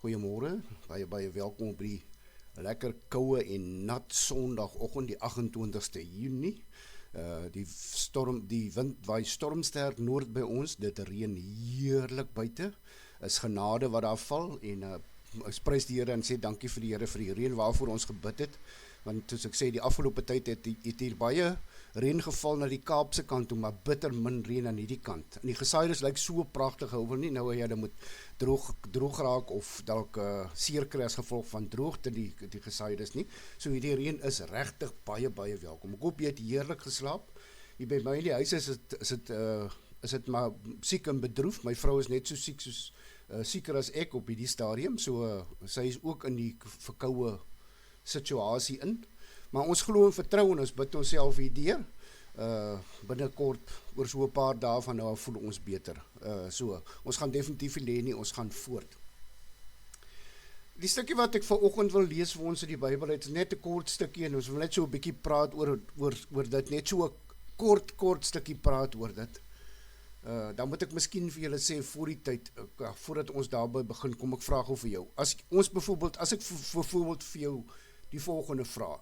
Goeiemôre, baie welkom op die lekker koue en nat Sondagoggend, die 28ste Junie. Die wind waai stormsterk noord by ons, dit reën heerlik buite, is genade wat daar val, en ek prys die Here en sê dankie vir die Here vir die reën waarvoor ons gebid het, want soos ek sê, die afgelope tyd het hier baie reën geval na die Kaapse kant toe, maar bitter min reën aan hierdie kant. En die gesaaides lyk so pragtig, hou wil nie nou jy moet droog raak of dalk seer kry as gevolg van droogte die gesaaides nie. So hierdie reën is regtig baie welkom. Ek hoop jy het heerlik geslaap. Hier by my in die huis is dit maar siek en bedroef. My vrou is net so siek soos sieker as ek op hierdie stadium, so sy is ook in die verkoue situasie in. Maar ons glo en vertrou en ons bid onsself hier deur. Binnekort, oor so 'n paar dae van nou voel ons beter. So, ons gaan definitief nie lê nie, ons gaan voort. Die stukkie wat ek vanoggend wil lees vir ons in die Bybel, het is net 'n kort stukkie en ons wil net so 'n bietjie praat oor dit, net so 'n kort stukkie praat oor dit. Dan moet ek miskien vir julle sê voor die tyd, voordat ons daarby begin, kom ek vra gou vir jou. As ek byvoorbeeld vir jou die volgende vraag.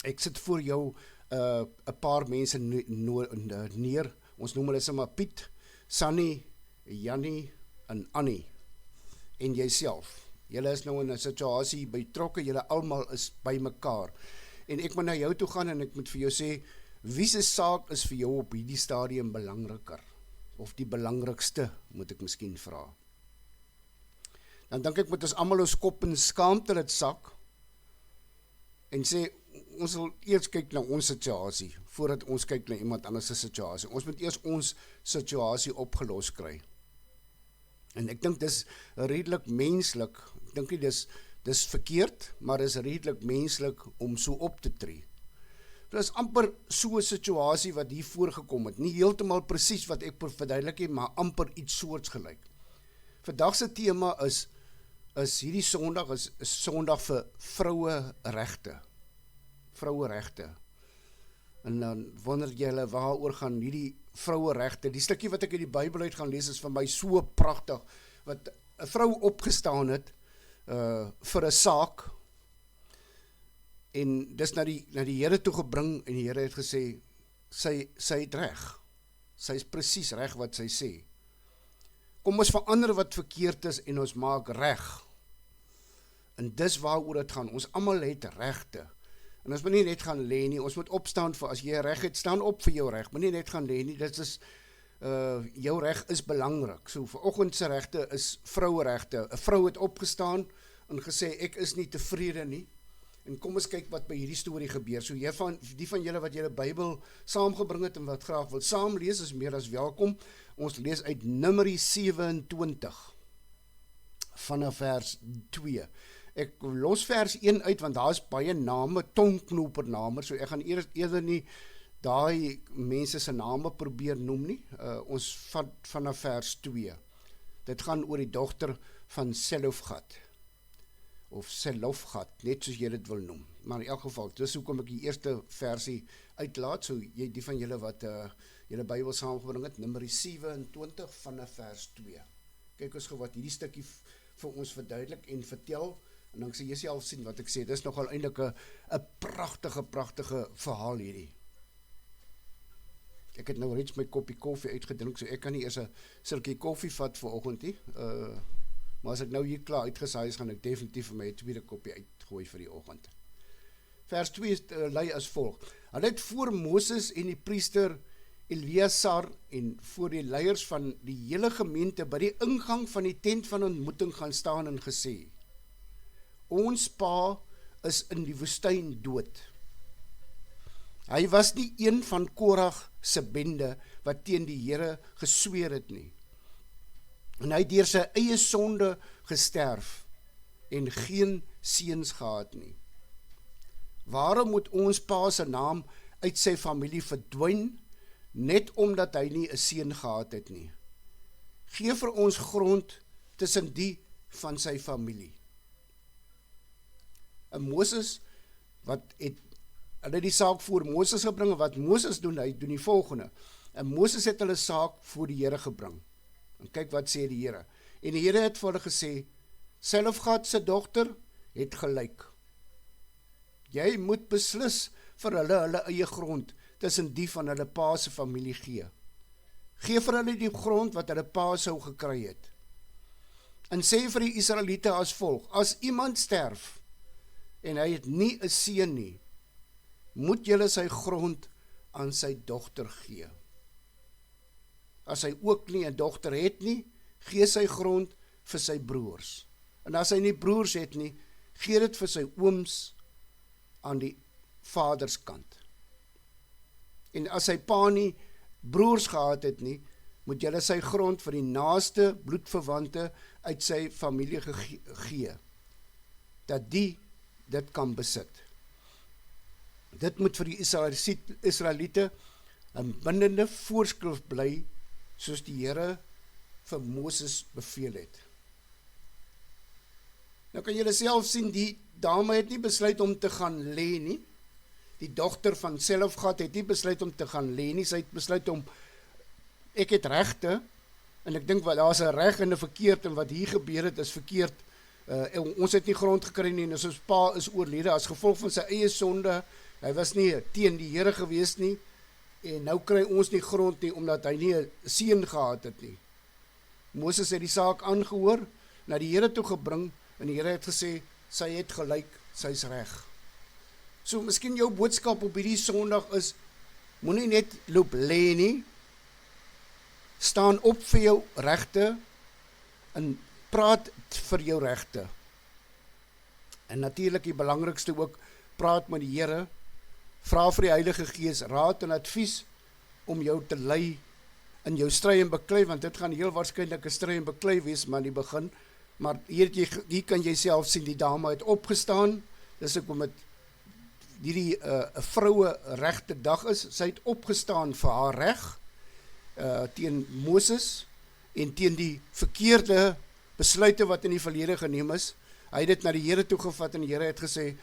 Ek sit voor jou 'n paar mense neer, ons noem hulle sommer Piet, Sunny, Jannie en Annie, en jyself. Julle is nou in 'n situasie betrokke, julle almal is by mekaar, en ek moet na jou toe gaan en ek moet vir jou sê, wie se saak is vir jou op hierdie stadium belangriker, of die belangrikste, moet ek miskien vra. Dan dink ek moet ons almal ons kop in skaamte laat sak, en sê, ons wil eers kyk na ons situasie, voordat ons kyk na iemand anders se situasie. Ons moet eers ons situasie opgelos kry. En ek dink dis redelik menslik, ek dink nie dis verkeerd, maar dis redelik menslik om so op te tree. Dit is amper so 'n situasie wat hier voorgekom het, nie heeltemal presies wat ek verduidelik het, maar amper iets soortgelyk. Vandag se tema is hierdie Sondag is Sondag vir vroueregte. Vroueregte. En dan wonder jy waaroor gaan hierdie vroueregte. Die stukkie wat ek in die Bybel uit gaan lees is vir my so pragtig, wat 'n vrou opgestaan het vir 'n saak, en dis na die Here toe gebring, en die Here het gesê, sy het reg. Sy is presies reg wat sy sê. Kom ons verander wat verkeerd is en ons maak reg. En dis waaroor dit gaan. Ons almal het regte. En ons moet nie net gaan lê nie, ons moet opstaan vir, as jy reg het, staan op vir jou reg, moet nie net gaan lê nie, dit is, jou reg is belangrik. So, vanoggend se regte is vroueregte. 'n Vrou het opgestaan en gesê, ek is nie tevrede nie, en kom ons kyk wat by hierdie storie gebeur. So, die van julle wat julle Bybel saamgebring het, en wat graag wil saam lees, is meer as welkom. Ons lees uit Numeri 27, vanaf vers 2. Ek los vers 1 uit, want daar is baie name, tongknopername, so ek gaan eerder nie daai mense se name probeer noem nie. Ons vat vanaf vers 2. Dit gaan oor die dogter van Selofgat, of Selofgat, net soos jy dit wil noem. Maar in elk geval, dis hoekom ek die eerste versie uitlaat, so die van julle wat julle Bybel saamgebring het, Numeri 27 vanaf vers 2. Kyk ons gou wat hierdie stukkie vir ons verduidelik en vertel, en dan sê jy self sien wat ek sê, dis nogal eintlik 'n pragtige verhaal hierdie. Ek het nou reeds my koppie koffie uitgedrink, so ek kan nie eers 'n silkie koffie vat vanoggend nie, maar as ek nou hier klaar uitgesaai is, gaan ek definitief vir my 'n tweede koppie uitgooi vir die oggend. Vers 2 lei as volg. Hulle het voor Moses en die priester Eleazar en voor die leiers van die hele gemeente by die ingang van die tent van ontmoeting gaan staan en gesê, ons pa is in die woestyn dood. Hy was nie een van Korag se bende wat teen die Here gesweer het nie. En hy het deur sy eie sonde gesterf en geen seuns gehad nie. Waarom moet ons pa se naam uit sy familie verdwyn, net omdat hy nie 'n seun gehad het nie? Gee vir ons grond tussen die van sy familie. En Moses, hulle die saak voor Moses gebring, en wat Moses doen, hy doen die volgende. En Moses het hulle saak voor die Here gebring. En kyk wat sê die Here. En die Here het vir hulle gesê, Selofgat se dogter het gelyk. Jy moet beslis vir hulle eie grond tussen die van hulle pa se familie gee. Gee vir hulle die grond wat hulle pa sou gekry het. En sê vir die Israeliete as volg, as iemand sterf en hy het nie 'n seun nie, moet julle sy grond aan sy dogter gee. As hy ook nie 'n dogter het nie, gee sy grond vir sy broers. En as hy nie broers het nie, gee dit vir sy ooms aan die vaderskant. En as sy pa nie broers gehad het nie, moet julle sy grond vir die naaste bloedverwante uit sy familie gee, dat die dit kan besit. Dit moet vir die Israeliete 'n bindende voorskrif bly, soos die Here vir Moses beveel het. Nou kan julle self sien, die dame het nie besluit om te gaan lê nie. Die dogter van Selofgat het nie besluit om te gaan lê nie. Sy het besluit om, ek het regte, en ek dink daar's 'n reg en 'n verkeerd, en wat hier gebeur het is verkeerd. Ons het nie grond gekry nie, en ons pa is oorlede as gevolg van sy eie sonde. Hy was nie teen die Here gewees nie, en nou kry ons nie grond nie, omdat hy nie 'n seun gehad het nie. Moses het die saak aangehoor, na die Here toe gebring, en die Here het gesê, sy het gelyk, sy's reg. So, miskien jou boodskap op hierdie Sondag is, moenie net loop lê nie, staan op vir jou regte, en praat vir jou regte. En natuurlik die belangrikste ook, praat met die Here, vra vir die Heilige Gees raad en advies om jou te lei in jou stry en beklei, want dit gaan heel waarskynlik 'n stry en beklei wees, maar in die begin. Maar hier kan jy self sien, die dame het opgestaan, dis ek om het hierdie vroue regte dag is, sy het opgestaan vir haar reg, teen Moses, en teen die verkeerde besluite wat in die verlede geneem is. Hy het dit na die Here toe gevat, en die Here het gesê,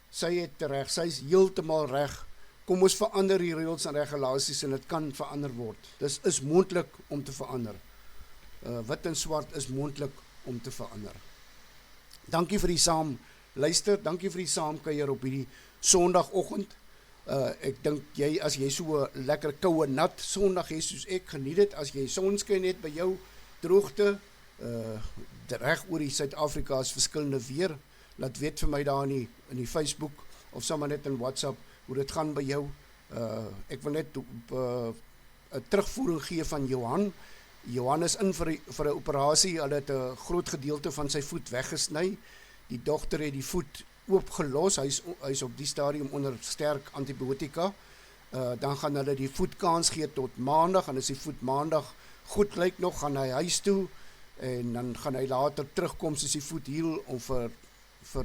sy het reg, sy is heeltemal reg, kom ons verander die reëls en regulasies, en dit kan verander word. Dis is moontlik om te verander. Wit en swart is moontlik om te verander. Dankie vir die saam luister, dankie vir die saamkuier op hierdie Sondagoggend. Ek dink jy, as jy so lekker koue nat Sondag het soos ek, geniet dit, as jy sonskyn het by jou, droogte, reg oor die Suid-Afrika is verskillende weer, laat weet vir my daar in die Facebook, of sommer net in WhatsApp, hoe dit gaan by jou. Ek wil net 'n terugvoering gee van Johan. Johan is in vir 'n operasie, hulle het 'n groot gedeelte van sy voet weggesny. Die dogter het die voet oopgelos, hy is op die stadium onder sterk antibiotika. Dan gaan hulle die voet kans gee tot maandag, en as die voet maandag goed lyk nog, gaan hy huis toe, en dan gaan hy later terugkom soos die voet heel, om vir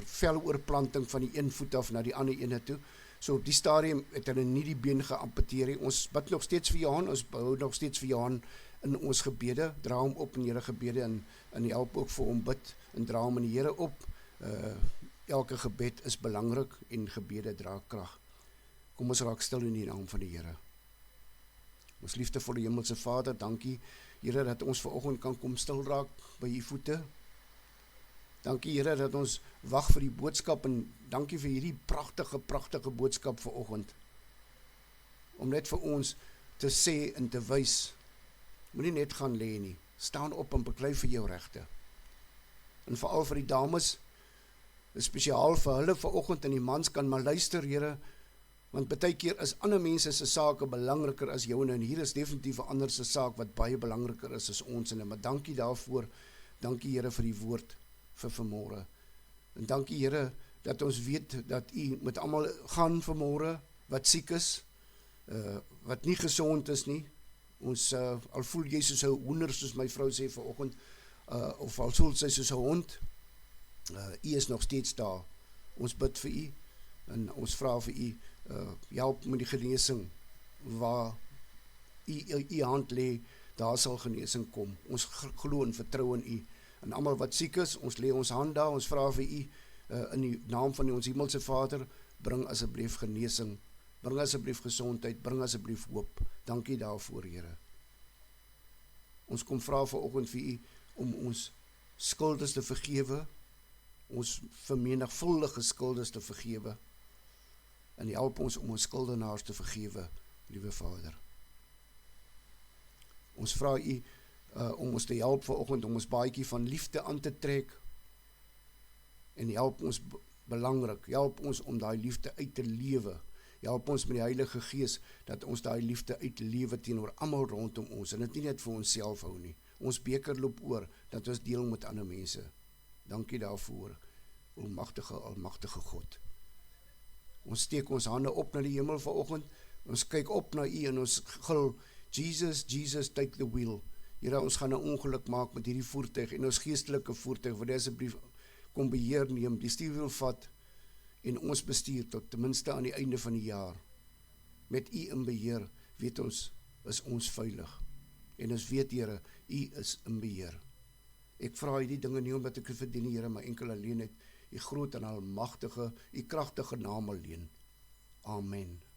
veloorplanting van die een voet af na die ander ene toe. So op die stadium het hulle nie die been geamputeer nie. Ons bid nog steeds vir Johan, ons bou nog steeds vir Johan in ons gebede, dra hom op in Here gebede, en help ook vir hom bid, en dra hom in die Here op. Elke gebed is belangrik, en gebede dra krag. Kom ons raak stil in die naam van die Here. Ons liefdevolle Hemelse Vader, dankie Here dat ons vanoggend kan kom stil raak by u voete. Dankie Here dat ons wag vir die boodskap, en dankie vir hierdie pragtige boodskap vanoggend. Om net vir ons te sê en te wys, moenie net gaan lê nie, staan op en beklei vir jou regte. En veral vir die dames, spesiaal vir hulle vanoggend, en die mans kan maar luister Here, want baie keer is ander mense se sake belangriker as joune, en hier is definitief 'n ander se saak wat baie belangriker is as ons, en maar dankie daarvoor, dankie Here vir die woord vir vanmôre, en dankie Here dat ons weet dat u met almal gaan vanmôre wat siek is, wat nie gesond is nie. Ons al voel jy soos 'n hoender, soos my vrou sê vanoggend, of al voel sy soos 'n hond, u is nog steeds daar. Ons bid vir u, en ons vra vir u, help met die genesing, waar u hand lê, daar sal genesing kom. Ons glo en vertrou in u, en almal wat siek is, ons lê ons hand daar, ons vra vir u, in die naam van ons Hemelse Vader, bring asseblief genesing, bring asseblief gesondheid, bring asseblief hoop. Dankie daarvoor, Here. Ons kom vra vanoggend vir u, om ons skuldes te vergewe, ons vermenigvuldige skuldes te vergewe, en help ons om ons skuldenaars te vergewe, liewe Vader. Ons vra U om ons te help vanoggend om ons baadjie van liefde aan te trek, en help ons belangrik, help ons om daai liefde uit te lewe, help ons met die Heilige Gees, dat ons daai liefde uitlewe teenoor almal rondom ons, en dit nie net vir onsself hou nie. Ons beker loop oor, dat ons deel met ander mense. Dankie daarvoor, almagtige God. Ons steek ons hande op na die hemel vanoggend, ons kyk op na U en ons gil, Jesus, Jesus, take the wheel. Here, ons gaan 'n ongeluk maak met hierdie voertuig, en ons geestelike voertuig, wil asseblief kom beheer neem, die stuurwiel vat, en ons bestuur tot ten minste aan die einde van die jaar. Met U in beheer, weet ons, is ons veilig. En ons weet, Here, U is in beheer. Ek vra hierdie dinge nie omdat ek het verdien, Here, maar enkel alleen uit U groot en almagtige, U kragtige naam alleen. Amen.